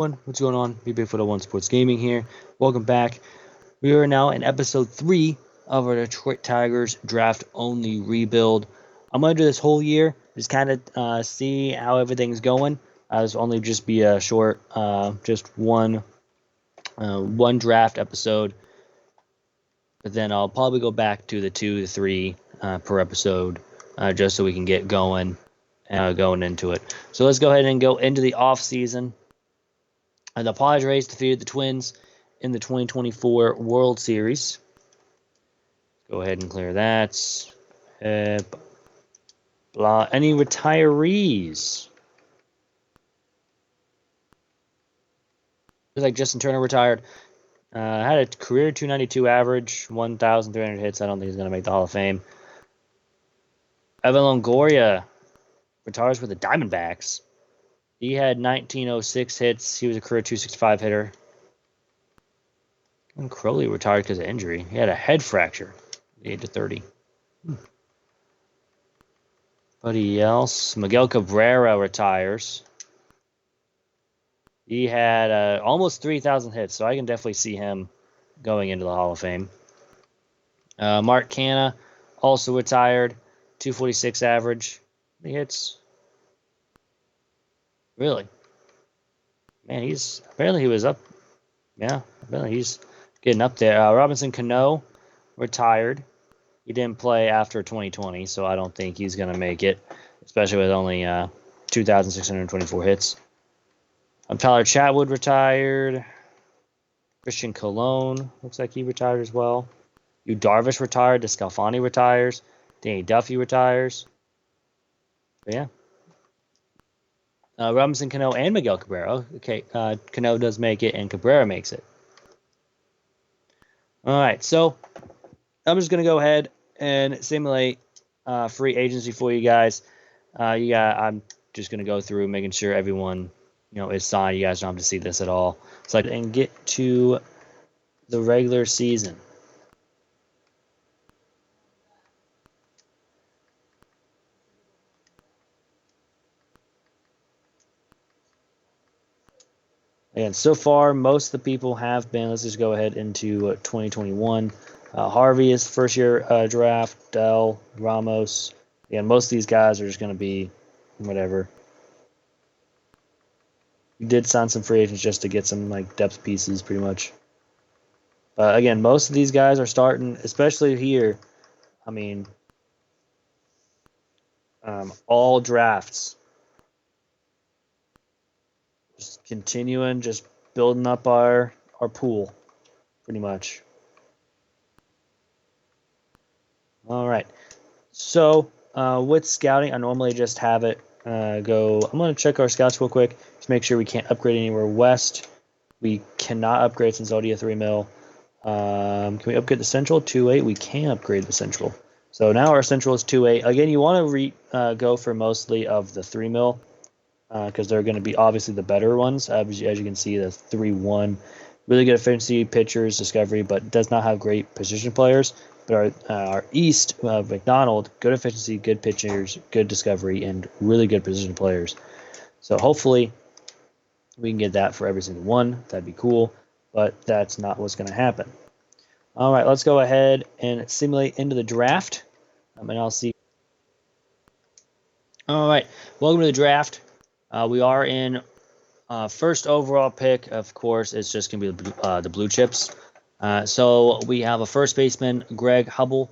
What's going on? Bigfoot01 Sports Gaming here. Welcome back. We are now in episode 3 of our Detroit Tigers draft only rebuild. I'm going to do this whole year, just kind of see how everything's going. This will only just be a short, just one draft episode. But then I'll probably go back to the 2 to 3 per episode, just so we can get going into it. So let's go ahead and go into the off season. The Padres defeated the Twins in the 2024 World Series. Go ahead and clear that. Any retirees? Looks like Justin Turner retired. Had a career 292 average, 1,300 hits. I don't think he's going to make the Hall of Fame. Evan Longoria retires with the Diamondbacks. He had 1906 hits. He was a career 265 hitter. And Crowley retired because of injury. He had a head fracture at the age of 30. Anybody else? Miguel Cabrera retires. He had almost 3,000 hits, so I can definitely see him going into the Hall of Fame. Mark Canha also retired. 246 average. How many hits? Really? Man, apparently he was up. Yeah, apparently he's getting up there. Robinson Cano retired. He didn't play after 2020, so I don't think he's going to make it, especially with only 2,624 hits. Tyler Chatwood retired. Christian Colon looks like he retired as well. Yu Darvish retired. DeSclafani retires. Danny Duffy retires. But yeah. Robinson Cano and Miguel Cabrera. Okay, Cano does make it, and Cabrera makes it. All right, so I'm just going to go ahead and simulate free agency for you guys. I'm just going to go through making sure everyone is signed. You guys don't have to see this at all. So I can get to the regular season. And so far, most of the people have been. Let's just go ahead into 2021. Harvey is first year draft. Dell, Ramos. And most of these guys are just going to be whatever. We did sign some free agents just to get some depth pieces, pretty much. But again, most of these guys are starting, especially here. I mean, all drafts. Just continuing, just building up our pool, pretty much. All right. So with scouting, I normally just have it go. I'm going to check our scouts real quick to make sure we can't upgrade anywhere west. We cannot upgrade Sensodia 3 mil. Can we upgrade the Central 2.8? We can upgrade the Central. So now our Central is 2.8. Again, you want to go for mostly of the 3 mil. Because they're going to be obviously the better ones. As you can see, the 3-1, really good efficiency, pitchers, discovery, but does not have great position players. But our East, McDonald, good efficiency, good pitchers, good discovery, and really good position players. So hopefully we can get that for every single one. That'd be cool, but that's not what's going to happen. All right, let's go ahead and simulate into the draft, and I'll see. All right, welcome to the draft. We are in first overall pick. Of course, it's just going to be the blue chips. So we have a first baseman, Greg Hubble.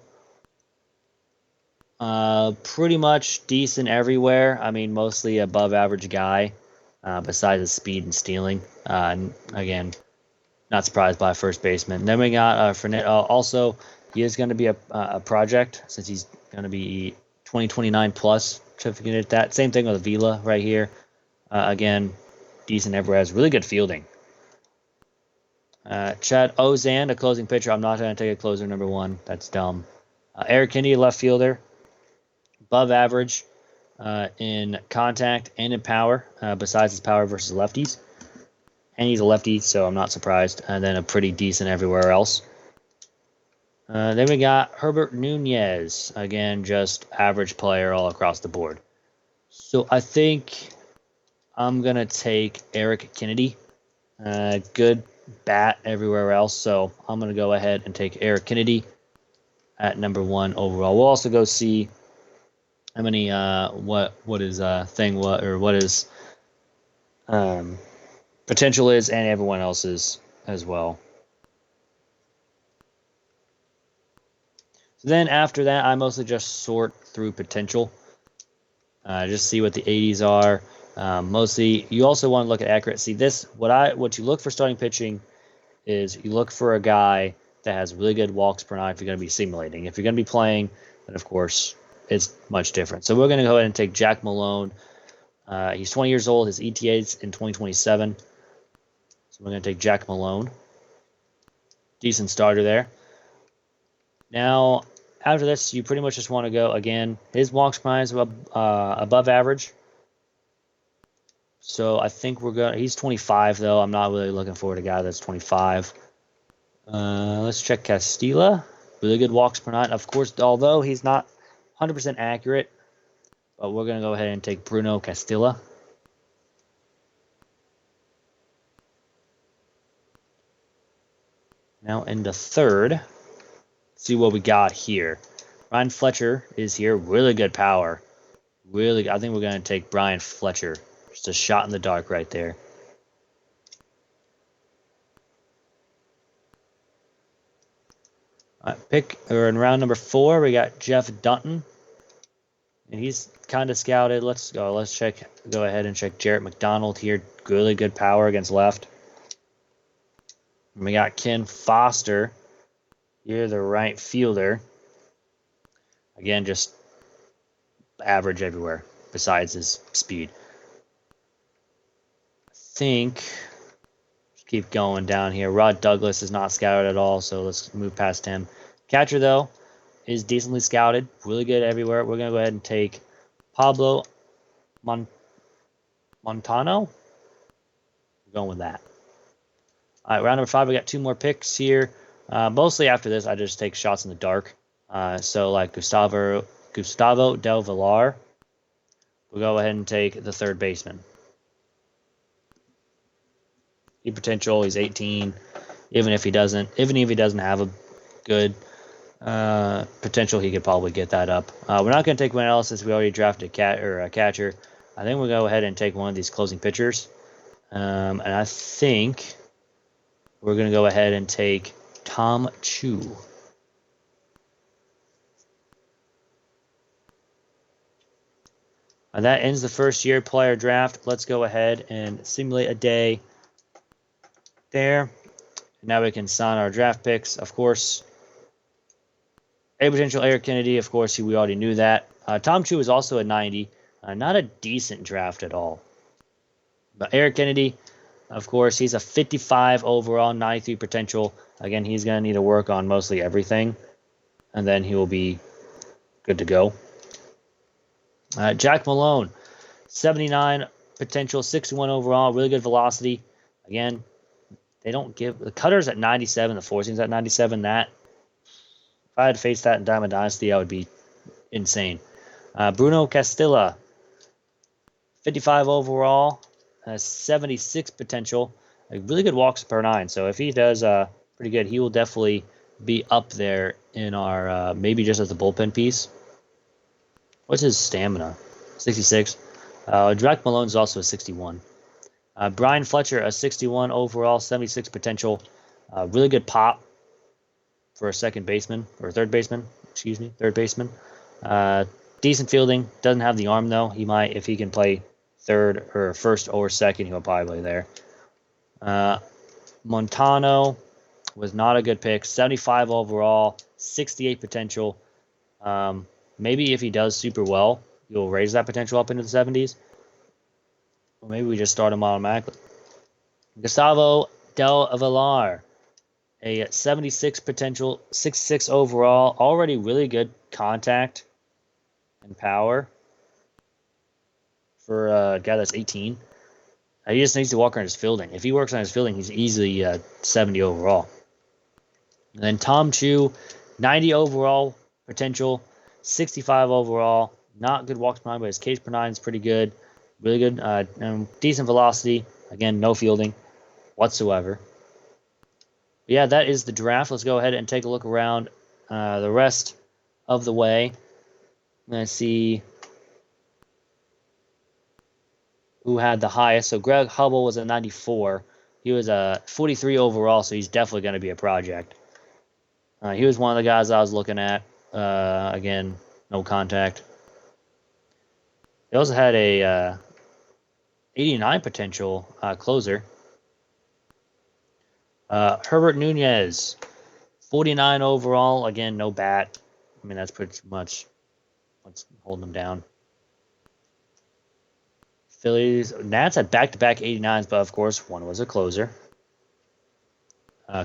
Pretty much decent everywhere. I mean, mostly above average guy, besides his speed and stealing. Again, not surprised by a first baseman. Then we got Fournette. Also, he is going to be a project since he's going to be 2029 plus. If you can get that. Same thing with Vila right here. Again, decent everywhere. Has really good fielding. Chad Ozan, a closing pitcher. I'm not going to take a closer number 1. That's dumb. Eric Kennedy, left fielder. Above average in contact and in power, besides his power versus lefties. And he's a lefty, so I'm not surprised. And then a pretty decent everywhere else. Then we got Herbert Nunez. Again, just average player all across the board. So I think I'm going to take Eric Kennedy. Good bat everywhere else. So I'm going to go ahead and take Eric Kennedy at number 1 overall. We'll also go see how many what is what is potential is, and everyone else's as well. So then after that, I mostly just sort through potential. Just see what the 80s are. Mostly, you also want to look at accuracy. What you look for starting pitching is you look for a guy that has really good walks per nine if you're going to be simulating. If you're going to be playing, then of course it's much different. So we're going to go ahead and take Jack Malone. He's 20 years old. His ETA is in 2027. So we're going to take Jack Malone. Decent starter there. Now, after this, you pretty much just want to go, again, his walks per nine is above average. So I think he's 25, though. I'm not really looking forward to a guy that's 25. Let's check Castilla. Really good walks per nine. Of course, although he's not 100% accurate, but we're going to go ahead and take Bruno Castilla. Now in the third, see what we got here. Brian Fletcher is here. Really good power. I think we're going to take Brian Fletcher. Just a shot in the dark right there. In round number 4, we got Jeff Dutton. And he's kind of scouted. Let's go ahead and check Jarrett McDonald here. Really good power against left. And we got Ken Foster. Here, the right fielder. Again, just average everywhere besides his speed. Just keep going down here. Rod Douglas is not scouted at all, so let's move past him. Catcher, though, is decently scouted. Really good everywhere. We're going to go ahead and take Pablo Montano. We're going with that. All right, round number 5, we got 2 more picks here. Mostly after this, I just take shots in the dark. So like Gustavo Del Villar. We'll go ahead and take the third baseman. Potential, he's 18. Even if he doesn't have a good potential, he could probably get that up. We're not going to take one else since we already drafted a catcher. I think we'll go ahead and take one of these closing pitchers. And I think we're going to go ahead and take Tom Chu. And that ends the first year player draft. Let's go ahead and simulate a day there. Now we can sign our draft picks. Of course, a potential Eric Kennedy. Of course, we already knew that. Tom Chu is also a 90. Not a decent draft at all. But Eric Kennedy, of course, he's a 55 overall, 93 potential. Again, he's going to need to work on mostly everything. And then he will be good to go. Jack Malone, 79 potential, 61 overall, really good velocity. Again, they don't give the cutters at 97, the four seams at 97. That if I had to face that in Diamond Dynasty, I would be insane. Bruno Castilla, 55 overall, 76 potential, really good walks per nine. So if he does pretty good, he will definitely be up there in our maybe just as a bullpen piece. What's his stamina? 66. Jack Malone is also a 61. Brian Fletcher, a 61 overall, 76 potential. Really good pop for a third baseman. Decent fielding. Doesn't have the arm, though. He might, if he can play third or first or second, he'll probably play there. Montano was not a good pick. 75 overall, 68 potential. Maybe if he does super well, you'll raise that potential up into the 70s. Or maybe we just start him automatically. Gustavo Del Villar, a 76 potential, 66 overall, already really good contact and power for a guy that's 18. He just needs to work on his fielding. If he works on his fielding, he's easily 70 overall. And then Tom Chu, 90 overall potential, 65 overall. Not good walks per nine, but his Ks per nine is pretty good. Really good, decent velocity. Again, no fielding. whatsoever. But yeah, that is the draft. Let's go ahead and take a look around the rest of the way. Let's see who had the highest. So Greg Hubble was a 94. He was a 43 overall, so he's definitely going to be a project. He was one of the guys I was looking at. Again, no contact. He also had a 89 potential closer. Herbert Nunez, 49 overall. Again, no bat. I mean, that's pretty much what's holding him down. Phillies, Nats had back-to-back 89s, but of course, one was a closer.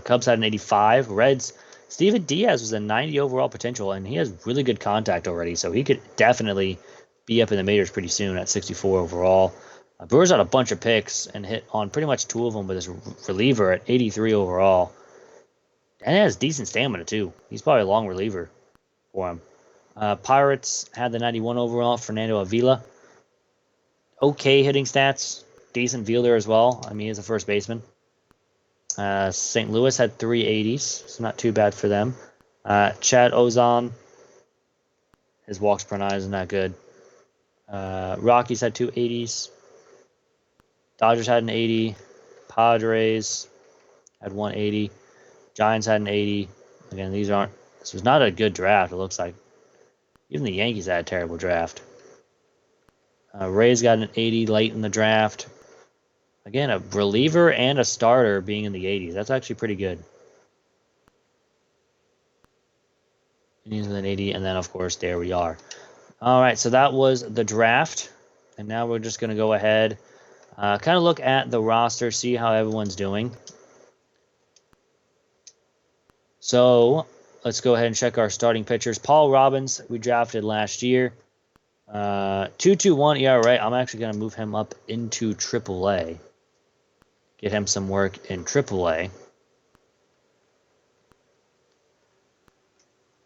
Cubs had an 85. Reds, Steven Diaz was a 90 overall potential, and he has really good contact already, so he could definitely be up in the majors pretty soon at 64 overall. Brewers had a bunch of picks and hit on pretty much two of them with his reliever at 83 overall. And he has decent stamina, too. He's probably a long reliever for him. Pirates had the 91 overall, Fernando Avila. Okay hitting stats. Decent fielder as well. I mean, he's a first baseman. St. Louis had 380s, so not too bad for them. Chad Ozon, his walks per nine isn't that good. Rockies had 280s. Dodgers had an 80. Padres had 180. Giants had an 80. Again, this was not a good draft, it looks like. Even the Yankees had a terrible draft. Rays got an 80 late in the draft. Again, a reliever and a starter being in the 80s. That's actually pretty good. He's an 80, and then, of course, there we are. All right, so that was the draft. And now we're just going to go ahead, kind of look at the roster, see how everyone's doing. So let's go ahead and check our starting pitchers. Paul Robbins, we drafted last year. 2.21 ERA. I'm actually going to move him up into AAA. Get him some work in AAA.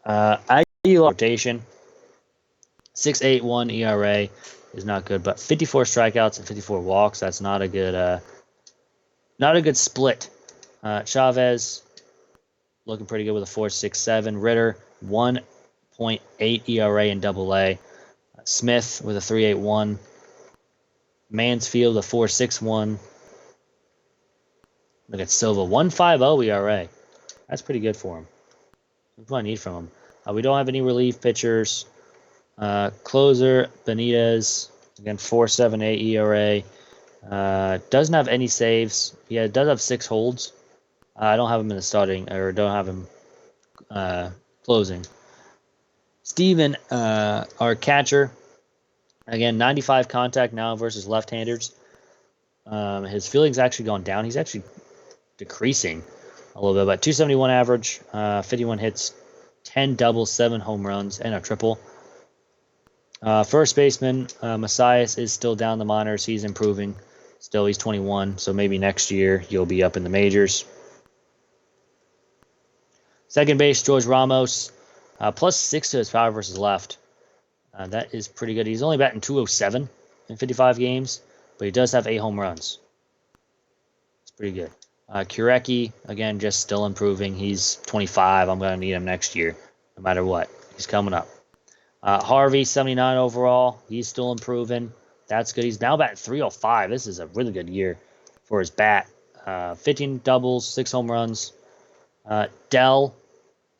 Ideal rotation. 6.81 ERA is not good, but 54 strikeouts and 54 walks. That's not a good split. Chavez looking pretty good with a 4.67. Ritter 1.8 ERA in AA. Smith with a 3.81. Mansfield a 4.61. Look at Silva 1.50 ERA. That's pretty good for him. That's what I need from him. We don't have any relief pitchers. Closer Benitez again 4.78 ERA. Doesn't have any saves. Yeah, it does have 6 holds. I don't have him in the starting, or don't have him closing. Steven, our catcher, again 95 contact now versus left-handers. His fielding's actually gone down. He's actually decreasing a little bit, but 271 average, 51 hits, 10 doubles, 7 home runs, and a triple. First baseman, Messias is still down the minors. He's improving. Still, he's 21, so maybe next year you'll be up in the majors. Second base, George Ramos, +6 to his power versus left. That is pretty good. He's only batting .207 in 55 games, but he does have 8 home runs. It's pretty good. Kurecki, again, just still improving. He's 25. I'm going to need him next year, no matter what. He's coming up. Harvey, 79 overall. He's still improving. That's good. He's now batting .305. This is a really good year for his bat. 15 doubles, 6 home runs. Dell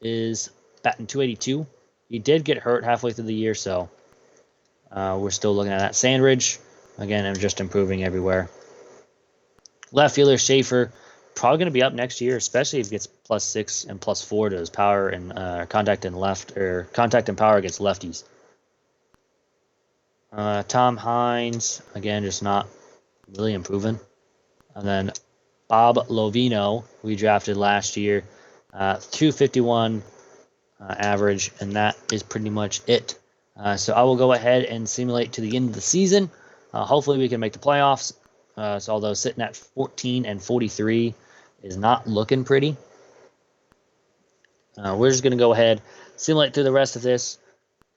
is batting .282. He did get hurt halfway through the year, so we're still looking at that. Sandridge, again, I'm just improving everywhere. Left fielder Schaefer, probably going to be up next year, especially if he gets +6 and +4 to his power and contact and power against lefties. Tom Hines, again, just not really improving. And then Bob Lovino, we drafted last year, 251 average, and that is pretty much it. So I will go ahead and simulate to the end of the season. Hopefully we can make the playoffs. So although sitting at 14 and 43 is not looking pretty, we're just going to go ahead, simulate through the rest of this.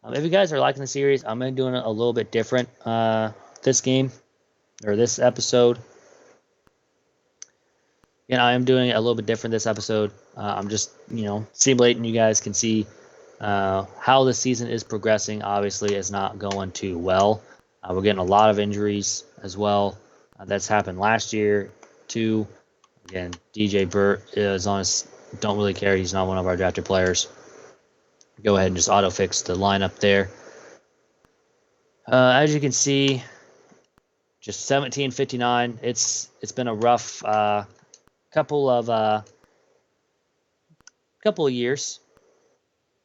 If you guys are liking the series, I'm going to be doing it a little bit different this game, or this episode. I am doing it a little bit different this episode. I'm just, simulating. You guys can see how the season is progressing. Obviously, it's not going too well. We're getting a lot of injuries as well. That's happened last year, too. Again, DJ Burt is on his, don't really care. He's not one of our drafted players. Go ahead and just auto-fix the lineup there. As you can see, just 1759. It's been a rough couple of years,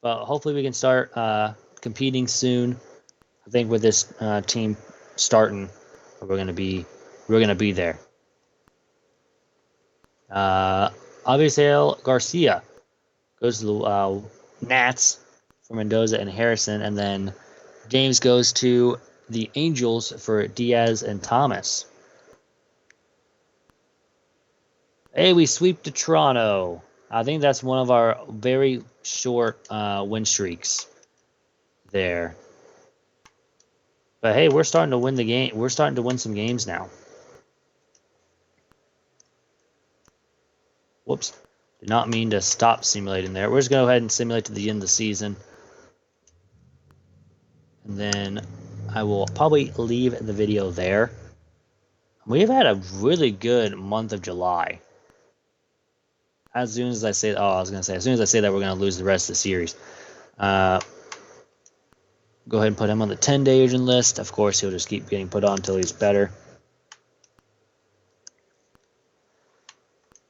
but hopefully we can start competing soon. I think with this team starting, we're gonna be there. Abisail Garcia goes to the Nats for Mendoza and Harrison, and then James goes to the Angels for Diaz and Thomas. Hey, we sweep to Toronto. I think that's one of our very short win streaks there. But hey, we're starting to win the game. We're starting to win some games now. Whoops. Did not mean to stop simulating there. We're just going to go ahead and simulate to the end of the season. And then I will probably leave the video there. We've had a really good month of July. As soon as I say, as soon as I say that, we're going to lose the rest of the series. Go ahead and put him on the 10-day agent list. Of course, he'll just keep getting put on until he's better.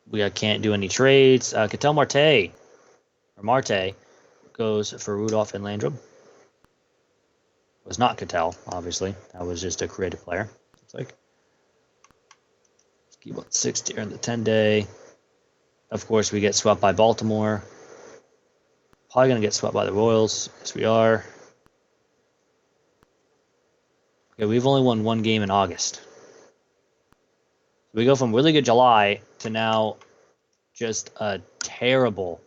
We can't do any trades. Ketel Marte goes for Rudolph and Landrum. It was not Ketel, obviously. That was just a creative player. It's like, let's keep on 60 in the 10-day. Of course, we get swept by Baltimore. Probably going to get swept by the Royals. Yes, we are. Okay, we've only won one game in August. We go from really good July to now just a terrible,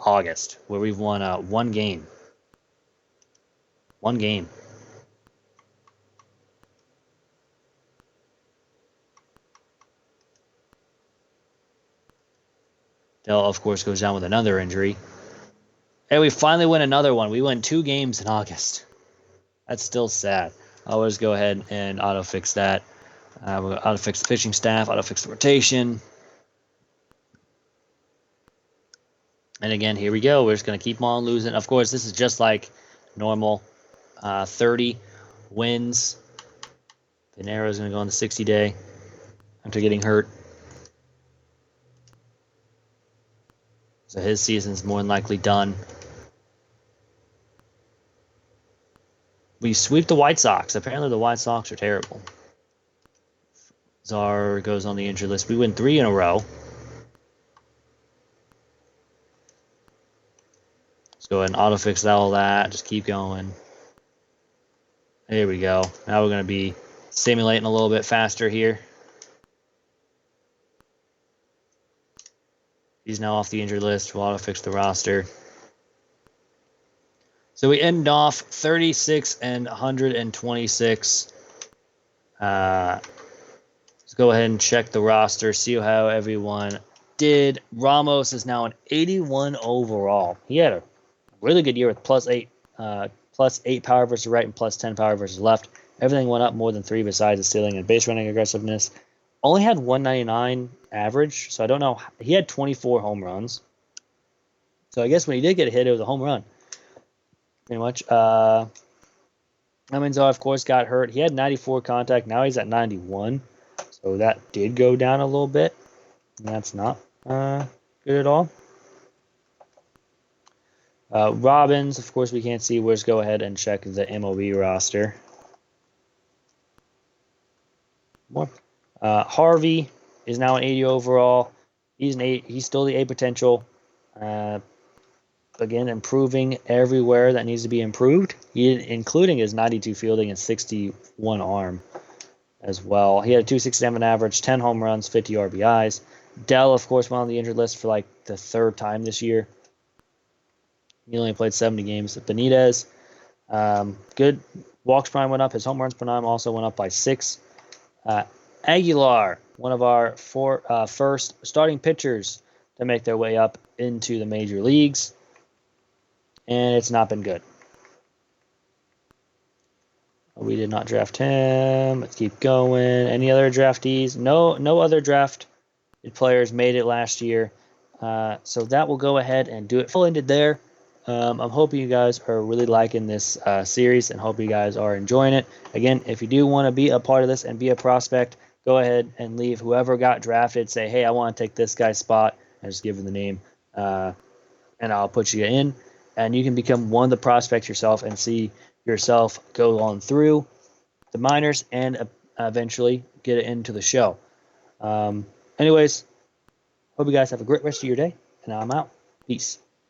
August where we've won one game. One game. Dell, of course, goes down with another injury. And we finally win another one. We won 2 games in August. That's still sad. I'll just go ahead and auto-fix that. We'll auto-fix the pitching staff, auto-fix the rotation. And again, here we go. We're just going to keep on losing. Of course, this is just like normal. 30 wins. Pinero is going to go on the 60-day after getting hurt. So his season's more than likely done. We sweep the White Sox. Apparently the White Sox are terrible. Czar goes on the injury list. We win 3 in a row. Let's go ahead and auto-fix all that. Just keep going. There we go. Now we're going to be simulating a little bit faster here. He's now off the injury list. We'll auto-fix the roster. So we end off 36 and 126. Let's go ahead and check the roster, see how everyone did. Ramos is now an 81 overall. He had a really good year with plus 8 power versus right and plus 10 power versus left. Everything went up more than 3 besides the stealing and base running aggressiveness. Only had 199 average, so I don't know. He had 24 home runs. So I guess when he did get a hit, it was a home run. Pretty much. Almanzar, of course, got hurt. He had 94 contact. Now he's at 91. So that did go down a little bit. And that's not good at all. Robbins, of course, we can't see. We'll just go ahead and check the MLB roster. More. Harvey is now an 80 overall. He's an 8. He's still the A potential. Again, improving everywhere that needs to be improved, including his 92 fielding and 61 arm as well. He had a 267 average, 10 home runs, 50 RBIs. Dell, of course, went on the injured list for like the 3rd time this year. He only played 70 games. Benitez, Good walks per nine went up. His home runs per nine also went up by 6. Aguilar, one of our first starting pitchers to make their way up into the major leagues, and it's not been good. We did not draft him. Let's keep going. Any other draftees? No other draft players made it last year. So that will go ahead and do it. Full ended there. I'm hoping you guys are really liking this series and hope you guys are enjoying it. Again, if you do want to be a part of this and be a prospect, go ahead and leave whoever got drafted. Say, hey, I want to take this guy's spot, and just give him the name, and I'll put you in. And you can become one of the prospects yourself and see yourself go on through the minors and eventually get it into the show. Anyways, hope you guys have a great rest of your day, and I'm out. Peace.